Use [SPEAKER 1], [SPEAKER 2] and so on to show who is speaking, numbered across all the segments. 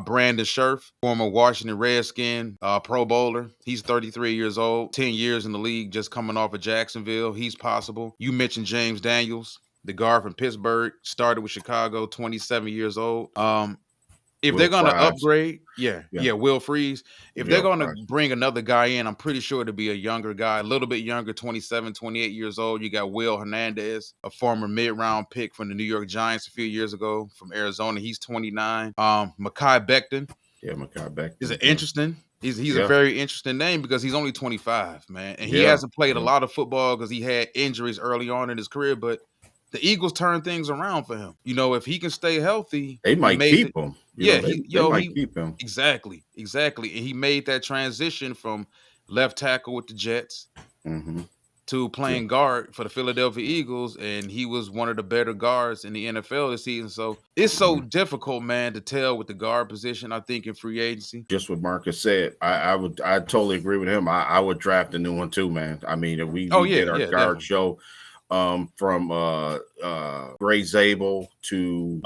[SPEAKER 1] Brandon Scherf, former Washington Redskin, Pro Bowler. He's 33 years old, 10 years in the league, just coming off of Jacksonville. He's possible. You mentioned James Daniels, the guard from Pittsburgh, started with Chicago, 27 years old. If they're
[SPEAKER 2] Will
[SPEAKER 1] going to
[SPEAKER 2] Fries.
[SPEAKER 1] upgrade, Will Freeze. If they're going to
[SPEAKER 2] Fries.
[SPEAKER 1] bring another guy in, I'm pretty sure it'll be a younger guy, a little bit younger, 27, 28 years old. You got Will Hernandez, a former mid-round pick from the New York Giants a few years ago from Arizona. He's 29. Mekhi Becton.
[SPEAKER 2] Yeah, Mekhi Becton
[SPEAKER 1] is interesting. He's a very interesting name because he's only 25, man. And he hasn't played a lot of football because he had injuries early on in his career, but the Eagles turn things around for him. You know, if he can stay healthy,
[SPEAKER 2] they might keep him.
[SPEAKER 1] They
[SPEAKER 2] might keep him.
[SPEAKER 1] Exactly. And he made that transition from left tackle with the Jets to playing guard for the Philadelphia Eagles, and he was one of the better guards in the NFL this season. So it's so difficult, man, to tell with the guard position, I think, in free agency.
[SPEAKER 2] Just what Marcus said. I totally agree with him. I would draft a new one too, man. I mean, if we did our guard definitely. Show from Gray Zabel to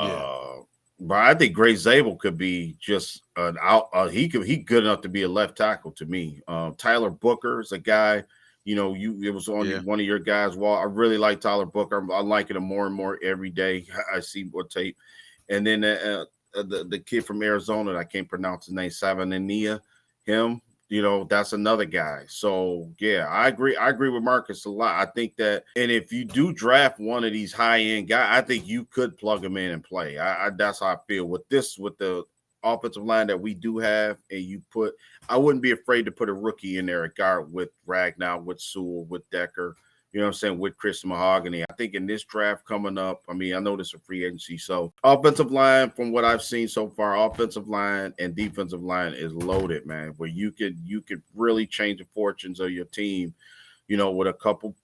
[SPEAKER 2] but I think Gray Zabel could be just an out. He good enough to be a left tackle to me. Tyler Booker is a guy. You know, it was on one of your guys' wall. I really like Tyler Booker. I'm liking him more and more every day. I see more tape. And then the kid from Arizona, I can't pronounce his name, Savania, him. You know, that's another guy. So, yeah, I agree. I agree with Marcus a lot. I think that, and if you do draft one of these high-end guys, I think you could plug him in and play. That's how I feel with the offensive line that we do have. And I wouldn't be afraid to put a rookie in there at guard with Ragnow, with Sewell, with Decker. You know what I'm saying? With Chris Mahogany. I think in this draft coming up, I mean, I know this is a free agency. So offensive line, from what I've seen so far, offensive line and defensive line is loaded, man, where you could really change the fortunes of your team, you know, with a couple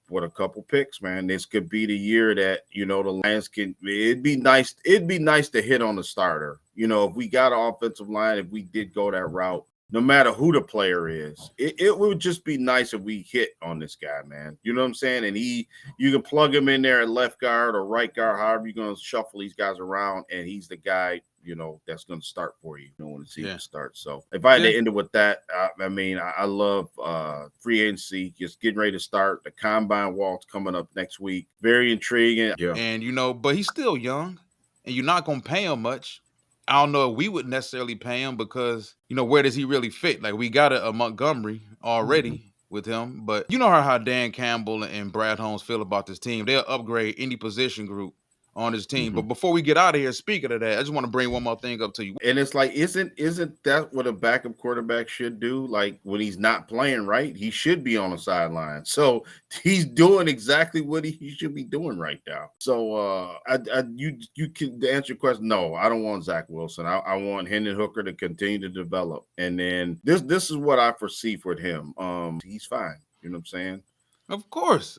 [SPEAKER 2] picks, man. This could be the year that, you know, the Lions it'd be nice to hit on the starter. You know, if we got an offensive line, if we did go that route, no matter who the player is, it would just be nice if we hit on this guy, man. You know what I'm saying? And you can plug him in there at left guard or right guard, however you're going to shuffle these guys around, and he's the guy, you know, that's going to start for you. You don't want to see him start. So if I had to end it with that, I mean, I love free agency, just getting ready to start. The combine walk's coming up next week. Very intriguing. Yeah.
[SPEAKER 1] And, you know, but he's still young, and you're not going to pay him much. I don't know if we would necessarily pay him because, you know, where does he really fit? Like, we got a Montgomery already with him, but you know how Dan Campbell and Brad Holmes feel about this team. They'll upgrade any position group on his team. But before we get out of here, speaking of that, I just want to bring one more thing up to you.
[SPEAKER 2] And it's like, isn't that what a backup quarterback should do? Like, when he's not playing, right? He should be on the sideline. So he's doing exactly what he should be doing right now. So you can answer your question. No, I don't want Zach Wilson. I want Hendon Hooker to continue to develop. And then this is what I foresee for him. He's fine. You know what I'm saying?
[SPEAKER 1] Of course.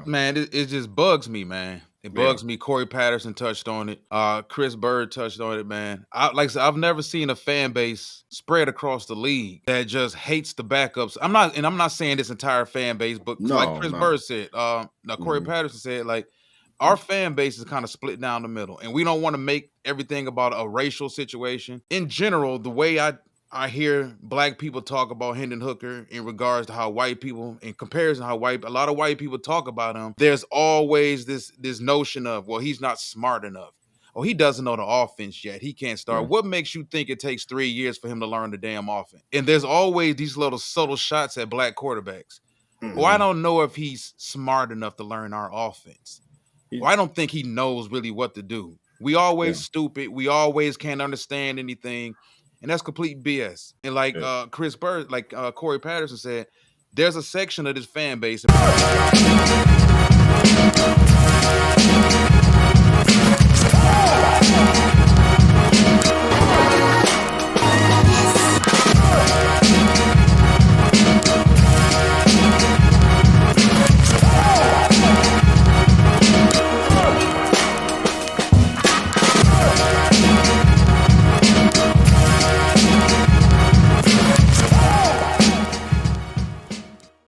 [SPEAKER 1] Man, it just bugs me, man. It bugs me. Corey Patterson touched on it. Chris Bird touched on it, man. Like I said, I've never seen a fan base spread across the league that just hates the backups. I'm not saying this entire fan base, but like Chris Bird said, Corey Patterson said, like, our fan base is kind of split down the middle, and we don't want to make everything about a racial situation. In general, the way I hear black people talk about Hendon Hooker in regards to how white people, in comparison to how a lot of white people talk about him, there's always this notion of, well, he's not smart enough. Oh, he doesn't know the offense yet. He can't start. What makes you think it takes 3 years for him to learn the damn offense? And there's always these little subtle shots at black quarterbacks. Well, I don't know if he's smart enough to learn our offense. Well, I don't think he knows really what to do. We always stupid. We always can't understand anything. And that's complete BS. And like Chris Bird, like Corey Patterson said, there's a section of this fan base.